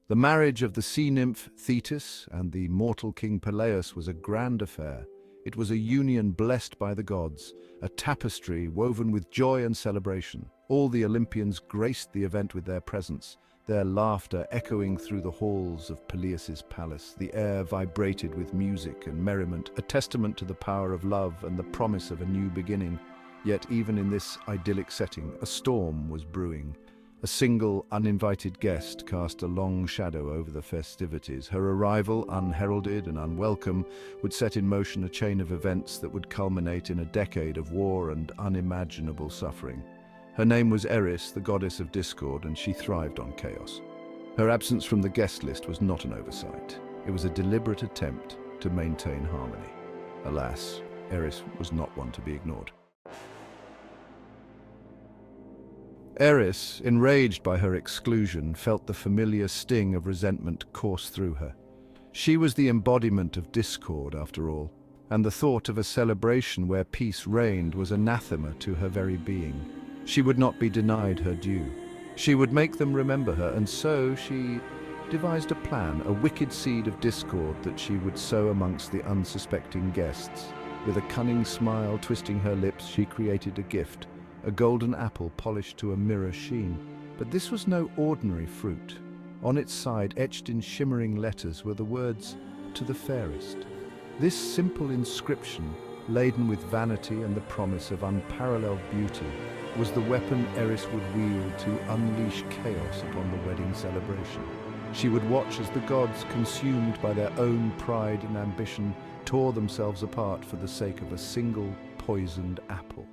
The marriage of the sea nymph Thetis and the mortal king Peleus was a grand affair. It was a union blessed by the gods, a tapestry woven with joy and celebration. All the Olympians graced the event with their presence, their laughter echoing through the halls of Peleus's palace. The air vibrated with music and merriment, a testament to the power of love and the promise of a new beginning. Yet even in this idyllic setting, a storm was brewing. A single, uninvited guest cast a long shadow over the festivities. Her arrival, unheralded and unwelcome, would set in motion a chain of events that would culminate in a decade of war and unimaginable suffering. Her name was Eris, the goddess of discord, and she thrived on chaos. Her absence from the guest list was not an oversight. It was a deliberate attempt to maintain harmony. Alas, Eris was not one to be ignored. Eris, enraged by her exclusion, felt the familiar sting of resentment course through her. She was the embodiment of discord, after all, and the thought of a celebration where peace reigned was anathema to her very being. She would not be denied her due. She would make them remember her, and so she devised a plan, a wicked seed of discord that she would sow amongst the unsuspecting guests. With a cunning smile twisting her lips, she created a gift, a golden apple polished to a mirror sheen. But this was no ordinary fruit. On its side, etched in shimmering letters, were the words, "To the fairest." This simple inscription, laden with vanity and the promise of unparalleled beauty, was the weapon Eris would wield to unleash chaos upon the wedding celebration. She would watch as the gods, consumed by their own pride and ambition, tore themselves apart for the sake of a single poisoned apple.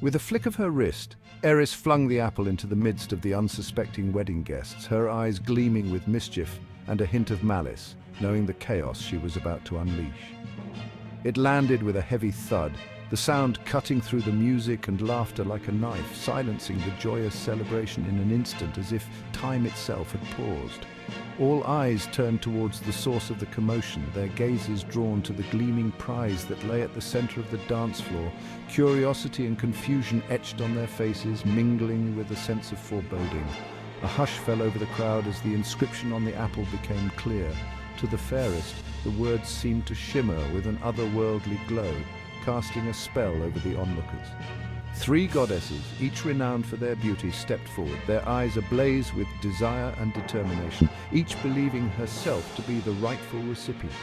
With a flick of her wrist, Eris flung the apple into the midst of the unsuspecting wedding guests, her eyes gleaming with mischief and a hint of malice, knowing the chaos she was about to unleash. It landed with a heavy thud, the sound cutting through the music and laughter like a knife, silencing the joyous celebration in an instant as if time itself had paused. All eyes turned towards the source of the commotion, their gazes drawn to the gleaming prize that lay at the center of the dance floor, curiosity and confusion etched on their faces, mingling with a sense of foreboding. A hush fell over the crowd as the inscription on the apple became clear. To the fairest, the words seemed to shimmer with an otherworldly glow, casting a spell over the onlookers. 3 goddesses, each renowned for their beauty, stepped forward, their eyes ablaze with desire and determination, each believing herself to be the rightful recipient.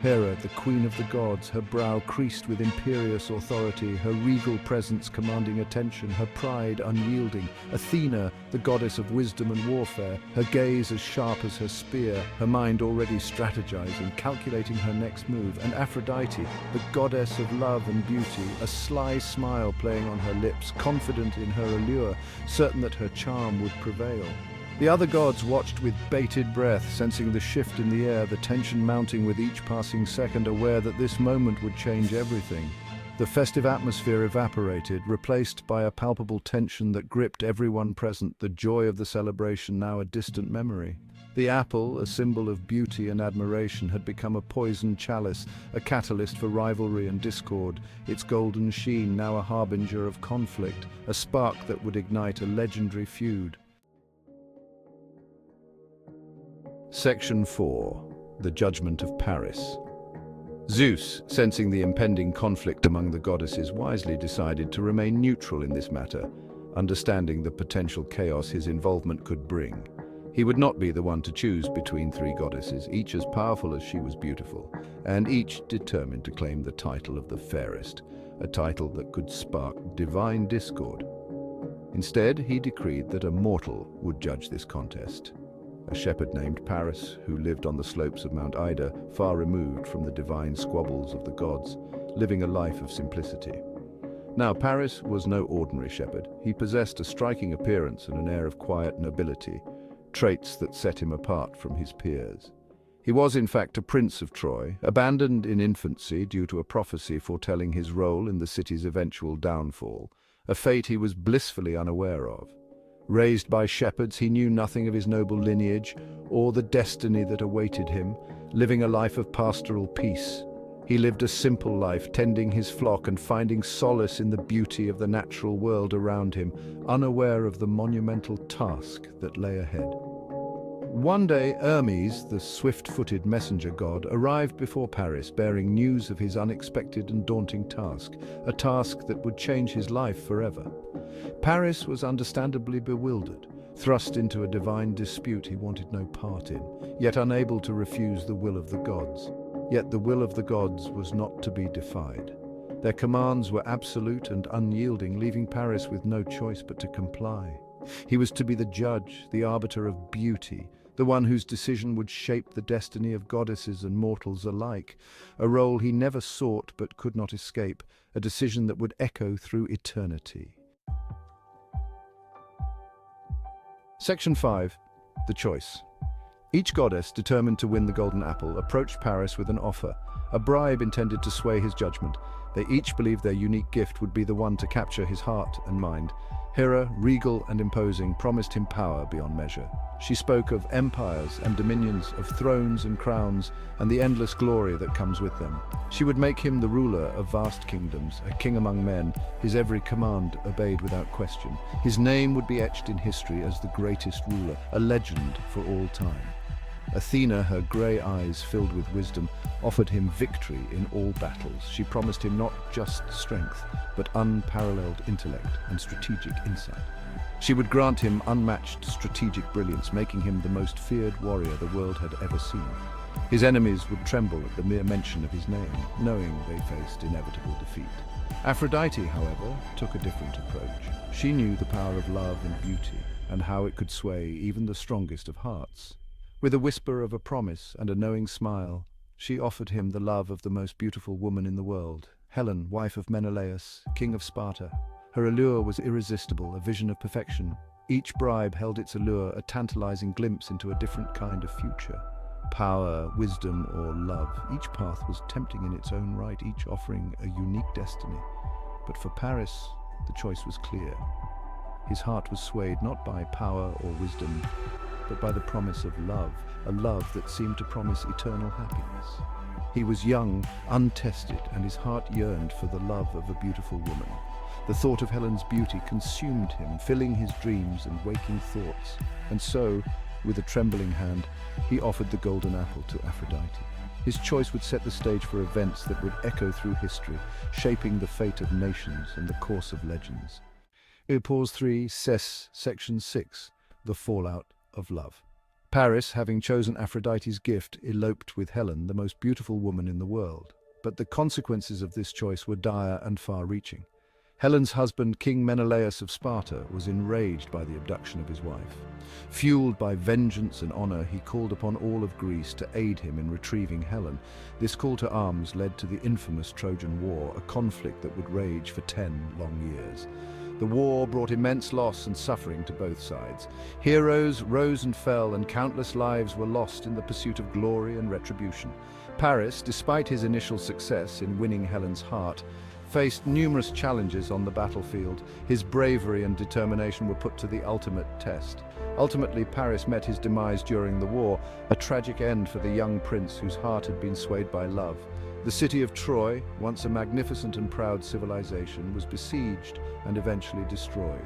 Hera, the queen of the gods, her brow creased with imperious authority, her regal presence commanding attention, her pride unyielding. Athena, the goddess of wisdom and warfare, her gaze as sharp as her spear, her mind already strategizing, calculating her next move. And Aphrodite, the goddess of love and beauty, a sly smile playing on her lips, confident in her allure, certain that her charm would prevail. The other gods watched with bated breath, sensing the shift in the air, the tension mounting with each passing second, aware that this moment would change everything. The festive atmosphere evaporated, replaced by a palpable tension that gripped everyone present, the joy of the celebration now a distant memory. The apple, a symbol of beauty and admiration, had become a poisoned chalice, a catalyst for rivalry and discord, its golden sheen now a harbinger of conflict, a spark that would ignite a legendary feud. Section 4. The Judgment of Paris. Zeus, sensing the impending conflict among the goddesses, wisely decided to remain neutral in this matter, understanding the potential chaos his involvement could bring. He would not be the one to choose between 3 goddesses, each as powerful as she was beautiful, and each determined to claim the title of the fairest, a title that could spark divine discord. Instead, he decreed that a mortal would judge this contest. A shepherd named Paris, who lived on the slopes of Mount Ida, far removed from the divine squabbles of the gods, living a life of simplicity. Now, Paris was no ordinary shepherd. He possessed a striking appearance and an air of quiet nobility, traits that set him apart from his peers. He was, in fact, a prince of Troy, abandoned in infancy due to a prophecy foretelling his role in the city's eventual downfall, a fate he was blissfully unaware of. Raised by shepherds, he knew nothing of his noble lineage or the destiny that awaited him, living a life of pastoral peace. He lived a simple life, tending his flock and finding solace in the beauty of the natural world around him, unaware of the monumental task that lay ahead. One day, Hermes, the swift-footed messenger god, arrived before Paris, bearing news of his unexpected and daunting task, a task that would change his life forever. Paris was understandably bewildered, thrust into a divine dispute he wanted no part in, yet unable to refuse the will of the gods. Yet the will of the gods was not to be defied. Their commands were absolute and unyielding, leaving Paris with no choice but to comply. He was to be the judge, the arbiter of beauty, the one whose decision would shape the destiny of goddesses and mortals alike, a role he never sought but could not escape, a decision that would echo through eternity. Section 5. The Choice. Each goddess, determined to win the golden apple, approached Paris with an offer, a bribe intended to sway his judgment. They each believed their unique gift would be the one to capture his heart and mind. Hera, regal and imposing, promised him power beyond measure. She spoke of empires and dominions, of thrones and crowns, and the endless glory that comes with them. She would make him the ruler of vast kingdoms, a king among men, his every command obeyed without question. His name would be etched in history as the greatest ruler, a legend for all time. Athena, her grey eyes filled with wisdom, offered him victory in all battles. She promised him not just strength, but unparalleled intellect and strategic insight. She would grant him unmatched strategic brilliance, making him the most feared warrior the world had ever seen. His enemies would tremble at the mere mention of his name, knowing they faced inevitable defeat. Aphrodite, however, took a different approach. She knew the power of love and beauty, and how it could sway even the strongest of hearts. With a whisper of a promise and a knowing smile, she offered him the love of the most beautiful woman in the world, Helen, wife of Menelaus, king of Sparta. Her allure was irresistible, a vision of perfection. Each bribe held its allure, a tantalizing glimpse into a different kind of future. Power, wisdom, or love, each path was tempting in its own right, each offering a unique destiny. But for Paris, the choice was clear. His heart was swayed not by power or wisdom, but by the promise of love, a love that seemed to promise eternal happiness. He was young, untested, and his heart yearned for the love of a beautiful woman. The thought of Helen's beauty consumed him, filling his dreams and waking thoughts. And so, with a trembling hand, he offered the golden apple to Aphrodite. His choice would set the stage for events that would echo through history, shaping the fate of nations and the course of legends. Pause 3, Section 6, The Fallout of Love. Paris, having chosen Aphrodite's gift, eloped with Helen, the most beautiful woman in the world. But the consequences of this choice were dire and far-reaching. Helen's husband, King Menelaus of Sparta, was enraged by the abduction of his wife. Fueled by vengeance and honor, he called upon all of Greece to aid him in retrieving Helen. This call to arms led to the infamous Trojan War, a conflict that would rage for 10 long years. The war brought immense loss and suffering to both sides. Heroes rose and fell, and countless lives were lost in the pursuit of glory and retribution. Paris, despite his initial success in winning Helen's heart, faced numerous challenges on the battlefield. His bravery and determination were put to the ultimate test. Ultimately, Paris met his demise during the war, a tragic end for the young prince whose heart had been swayed by love. The city of Troy, once a magnificent and proud civilization, was besieged and eventually destroyed.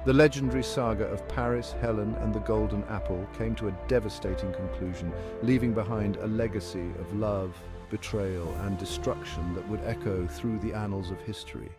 The legendary saga of Paris, Helen, and the Golden Apple came to a devastating conclusion, leaving behind a legacy of love, betrayal, and destruction that would echo through the annals of history.